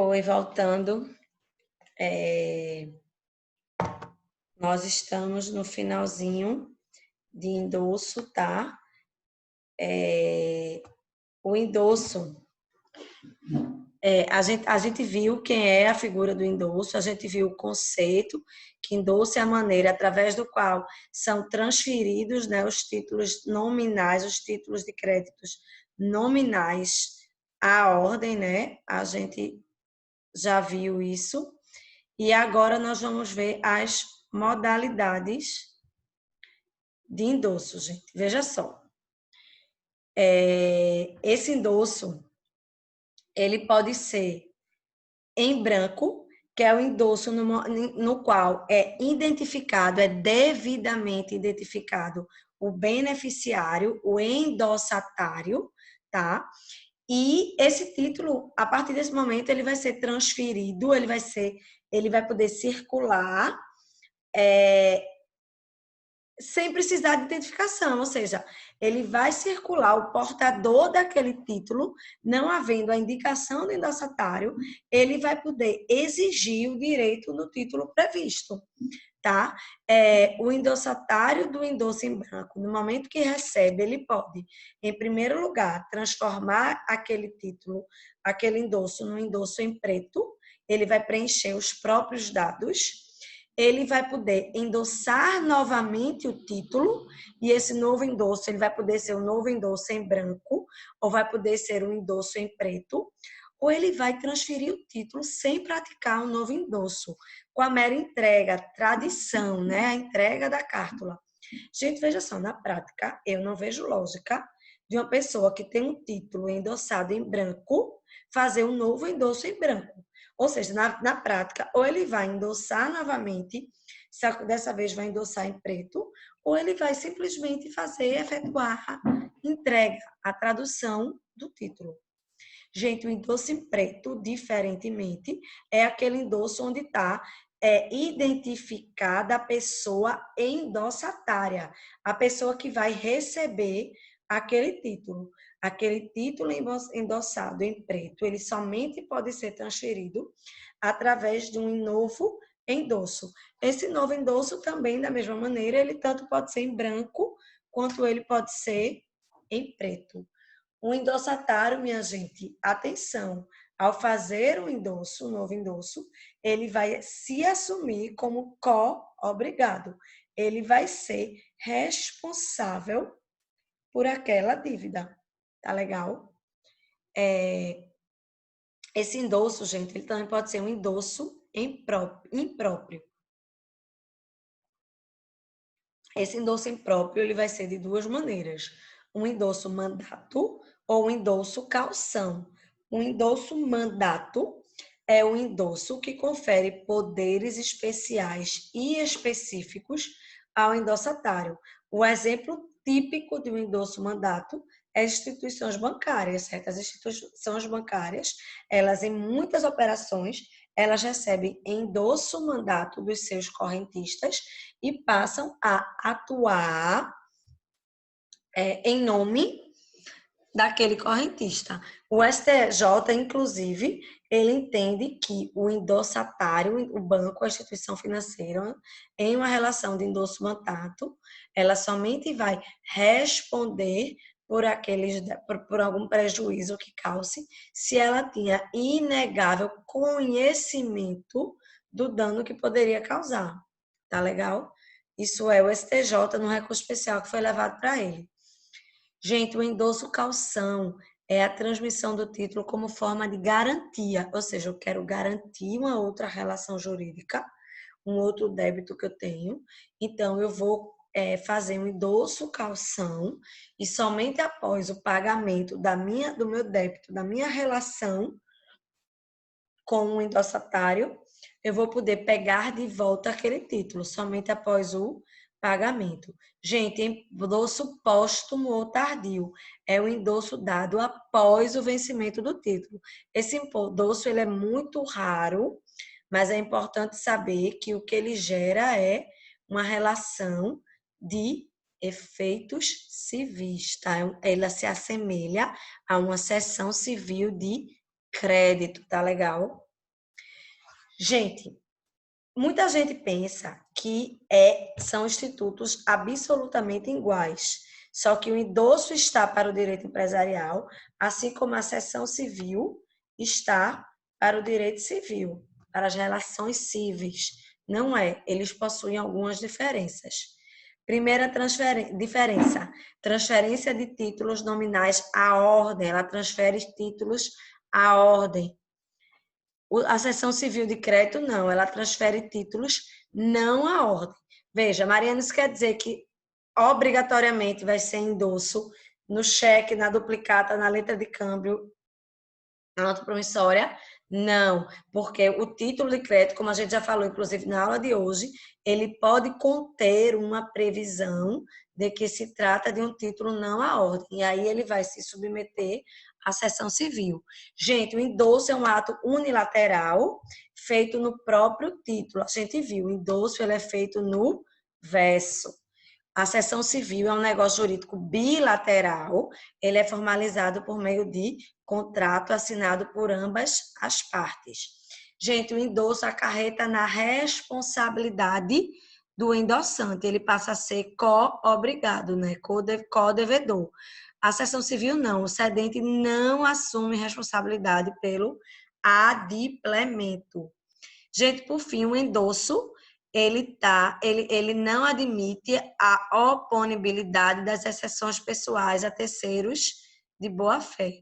Oi, voltando. Nós estamos no finalzinho de endosso, tá? O endosso, a gente viu quem é a figura do endosso, a gente viu o conceito, que endosso é a maneira através do qual são transferidos, né, os títulos nominais, os títulos de créditos nominais à ordem, né? A gente já viu isso. E agora nós vamos ver as modalidades de endosso, gente. Veja só. Esse endosso, ele pode ser em branco, que é o endosso no qual é identificado, é devidamente identificado o beneficiário, o endossatário, tá? E esse título, a partir desse momento, ele vai ser transferido, ele vai poder circular sem precisar de identificação, ou seja, ele vai circular o portador daquele título, não havendo a indicação do endossatário, ele vai poder exigir o direito no título previsto, tá? O endossatário do endosso em branco, no momento que recebe, ele pode, em primeiro lugar, transformar aquele título, aquele endosso, num endosso em preto, ele vai preencher os próprios dados, ele vai poder endossar novamente o título, e esse novo endosso ele vai poder ser um novo endosso em branco, ou vai poder ser um endosso em preto, ou ele vai transferir o título sem praticar um novo endosso, com a mera entrega, tradição, né? A entrega da cártula. Gente, veja só, na prática, eu não vejo lógica de uma pessoa que tem um título endossado em branco fazer um novo endosso em branco. Ou seja, na prática, ou ele vai endossar novamente, dessa vez vai endossar em preto, ou ele vai simplesmente efetuar a entrega, a tradução do título. Gente, o endosso em preto, diferentemente, é aquele endosso onde está identificada a pessoa endossatária, a pessoa que vai receber aquele título. Aquele título endossado em preto, ele somente pode ser transferido através de um novo endosso. Esse novo endosso também, da mesma maneira, ele tanto pode ser em branco, quanto ele pode ser em preto. Um endossatário, minha gente, atenção, ao fazer o endosso, o novo endosso, ele vai se assumir como co-obrigado. Ele vai ser responsável por aquela dívida. Tá legal? Esse endosso, gente, ele também pode ser um endosso impróprio. Esse endosso impróprio, ele vai ser de duas maneiras. Um endosso mandato ou um endosso calção. Um endosso mandato é um endosso que confere poderes especiais e específicos ao endossatário. O exemplo típico de um endosso mandato é as instituições bancárias, certas instituições bancárias, elas em muitas operações, elas recebem endosso mandato dos seus correntistas e passam a atuar em nome daquele correntista. O STJ, inclusive, ele entende que o endossatário, o banco, a instituição financeira, em uma relação de endosso mandato, ela somente vai responder por algum prejuízo que cause, se ela tinha inegável conhecimento do dano que poderia causar. Tá legal? Isso é o STJ no recurso especial que foi levado para ele. Gente, o endosso calção é a transmissão do título como forma de garantia, ou seja, eu quero garantir uma outra relação jurídica, um outro débito que eu tenho, então eu vou fazer um endosso calção e somente após o pagamento do meu débito, da minha relação com o endossatário, eu vou poder pegar de volta aquele título, somente após o pagamento. Gente, endosso póstumo ou tardio é o endosso dado após o vencimento do título. Esse endosso ele é muito raro, mas é importante saber que o que ele gera é uma relação de efeitos civis, tá? Ela se assemelha a uma cessão civil de crédito, tá legal? Gente, muita gente pensa que são institutos absolutamente iguais. Só que o endosso está para o direito empresarial, assim como a seção civil está para o direito civil, para as relações cíveis. Não é, eles possuem algumas diferenças. Primeira diferença, transferência de títulos nominais à ordem, ela transfere títulos à ordem. A seção civil de crédito, não, ela transfere títulos não à ordem. Veja, Mariana, isso quer dizer que obrigatoriamente vai ser endosso no cheque, na duplicata, na letra de câmbio, na nota promissória? Não, porque o título de crédito, como a gente já falou, inclusive na aula de hoje, ele pode conter uma previsão de que se trata de um título não à ordem. E aí ele vai se submeter à seção civil. Gente, o endosso é um ato unilateral feito no próprio título. A gente viu, o endosso ele é feito no verso. A seção civil é um negócio jurídico bilateral, ele é formalizado por meio de contrato assinado por ambas as partes. Gente, o endosso acarreta na responsabilidade do endossante, ele passa a ser co-obrigado, né? Co-devedor. A seção civil não, o cedente não assume responsabilidade pelo adimplemento. Gente, por fim, o endosso ele não admite a oponibilidade das exceções pessoais a terceiros de boa-fé.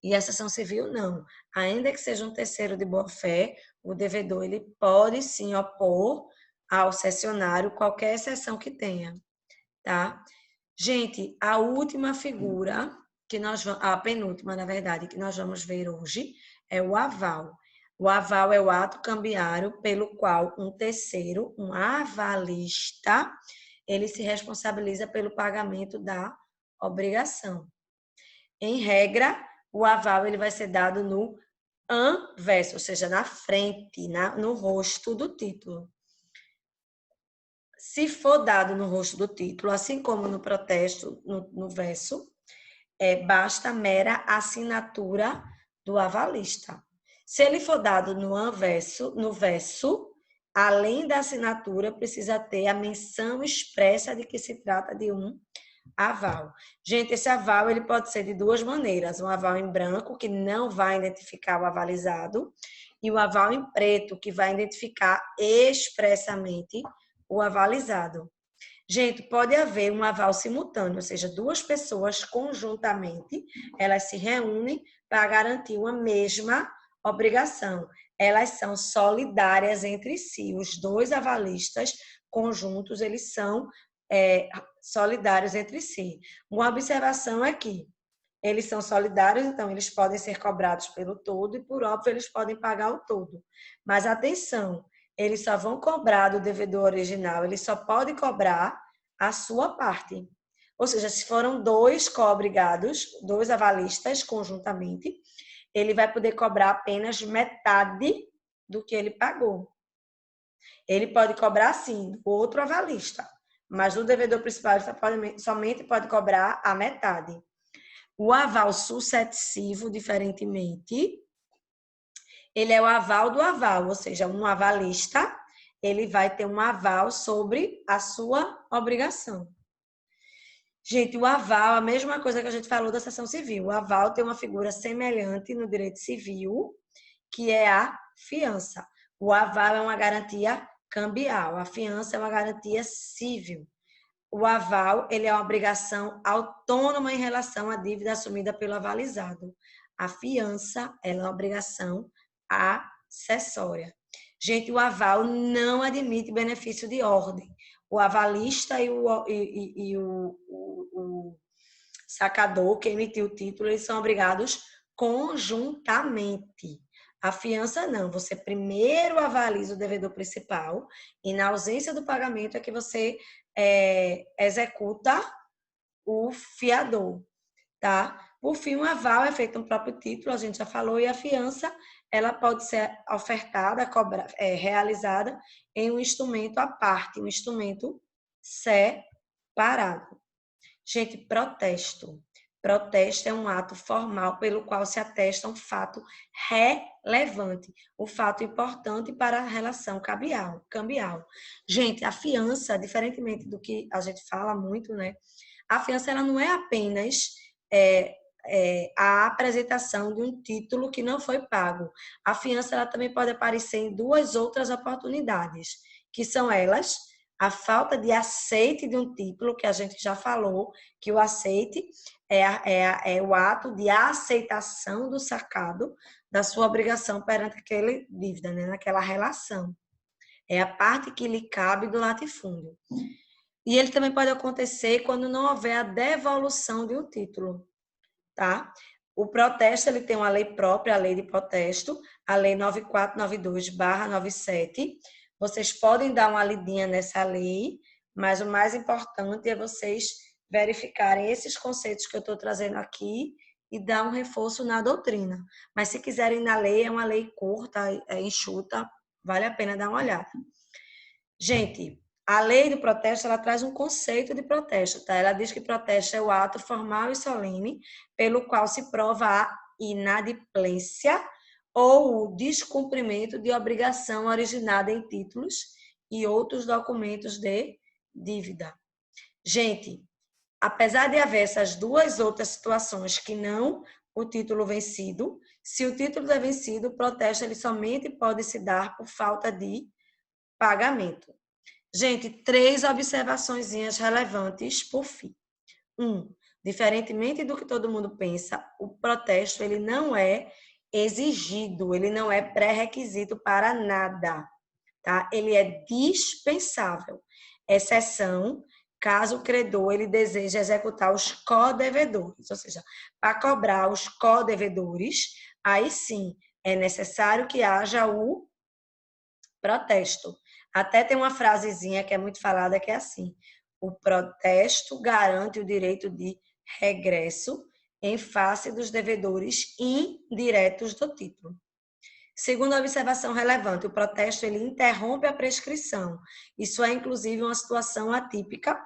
E a exceção civil, não. Ainda que seja um terceiro de boa-fé, o devedor ele pode sim opor ao cessionário qualquer exceção que tenha, tá? Gente, a última figura que nós vamos, a penúltima, na verdade, que nós vamos ver hoje é o aval. O aval é o ato cambiário pelo qual um terceiro, um avalista, ele se responsabiliza pelo pagamento da obrigação. Em regra, o aval ele vai ser dado no anverso, ou seja, na frente, no rosto do título. Se for dado no rosto do título, assim como no protesto, no verso, basta a mera assinatura do avalista. Se ele for dado no verso, além da assinatura, precisa ter a menção expressa de que se trata de um aval. Gente, esse aval ele pode ser de duas maneiras: um aval em branco, que não vai identificar o avalizado, e o aval em preto, que vai identificar expressamente o avalizado. Gente, pode haver um aval simultâneo, ou seja, duas pessoas conjuntamente, elas se reúnem para garantir uma mesma obrigação. Elas são solidárias entre si. Os dois avalistas conjuntos, eles são solidários entre si. Uma observação aqui. Eles são solidários, então eles podem ser cobrados pelo todo e, por óbvio, eles podem pagar o todo. Mas, atenção, eles só vão cobrar do devedor original, eles só podem cobrar a sua parte. Ou seja, se foram dois co-obrigados, dois avalistas conjuntamente, ele vai poder cobrar apenas metade do que ele pagou. Ele pode cobrar, sim, o outro avalista, mas o devedor principal somente pode cobrar a metade. O aval suscessivo, diferentemente, ele é o aval do aval, ou seja, um avalista, ele vai ter um aval sobre a sua obrigação. Gente, o aval, a mesma coisa que a gente falou da seção civil. O aval tem uma figura semelhante no direito civil, que é a fiança. O aval é uma garantia cambial, a fiança é uma garantia civil. O aval, ele é uma obrigação autônoma em relação à dívida assumida pelo avalizado. A fiança, ela é uma obrigação acessória. Gente, o aval não admite benefício de ordem. O avalista e o sacador, que emitiu o título, eles são obrigados conjuntamente. A fiança não, você primeiro avaliza o devedor principal e na ausência do pagamento é que você executa o fiador, tá? Por fim, o aval é feito no próprio título, a gente já falou, e a fiança, ela pode ser ofertada, realizada em um instrumento à parte, um instrumento separado. Gente, protesto. Protesto é um ato formal pelo qual se atesta um fato relevante, um fato importante para a relação cambial. Gente, a fiança, diferentemente do que a gente fala muito, né? A fiança ela não é apenas é, a apresentação de um título que não foi pago. A fiança ela também pode aparecer em duas outras oportunidades, que são elas a falta de aceite de um título, que a gente já falou, que o aceite é o ato de aceitação do sacado da sua obrigação perante aquela dívida, né? Naquela relação. É a parte que lhe cabe do latifúndio. E ele também pode acontecer quando não houver a devolução de um título, tá? O protesto ele tem uma lei própria, a lei de protesto, a lei 9492/97. Vocês podem dar uma lidinha nessa lei, mas o mais importante é vocês verificarem esses conceitos que eu estou trazendo aqui e dar um reforço na doutrina. Mas se quiserem na lei, é uma lei curta, enxuta, vale a pena dar uma olhada. Gente, a lei do protesto, ela traz um conceito de protesto, tá? Ela diz que protesto é o ato formal e solene pelo qual se prova a inadimplência ou o descumprimento de obrigação originada em títulos e outros documentos de dívida. Gente, apesar de haver essas duas outras situações que não o título vencido, se o título é vencido, o protesto ele somente pode se dar por falta de pagamento. Gente, 3 observaçõezinhas relevantes por fim. 1. Diferentemente do que todo mundo pensa, o protesto ele não é exigido, ele não é pré-requisito para nada, tá? Ele é dispensável. Exceção, caso o credor ele deseje executar os co-devedores, ou seja, para cobrar os co-devedores, aí sim é necessário que haja o protesto. Até tem uma frasezinha que é muito falada que é assim: o protesto garante o direito de regresso em face dos devedores indiretos do título. Segunda observação relevante, o protesto ele interrompe a prescrição. Isso é inclusive uma situação atípica,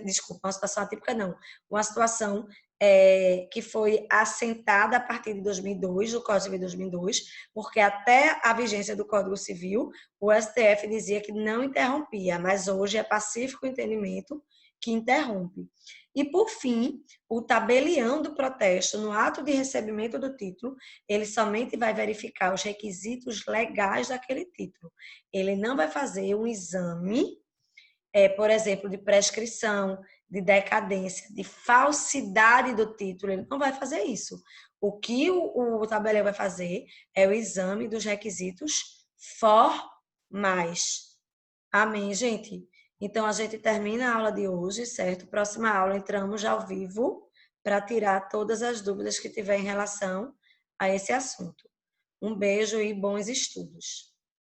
desculpa, uma situação atípica não, uma situação que foi assentada a partir de 2002, do Código Civil de 2002, porque até a vigência do Código Civil, o STF dizia que não interrompia, mas hoje é pacífico o entendimento que interrompe. E, por fim, o tabelião do protesto, no ato de recebimento do título, ele somente vai verificar os requisitos legais daquele título. Ele não vai fazer um exame, por exemplo, de prescrição, de decadência, de falsidade do título, ele não vai fazer isso. O que o tabelião vai fazer é o exame dos requisitos formais. Amém, gente? Então, a gente termina a aula de hoje, certo? Próxima aula, entramos já ao vivo para tirar todas as dúvidas que tiver em relação a esse assunto. Um beijo e bons estudos.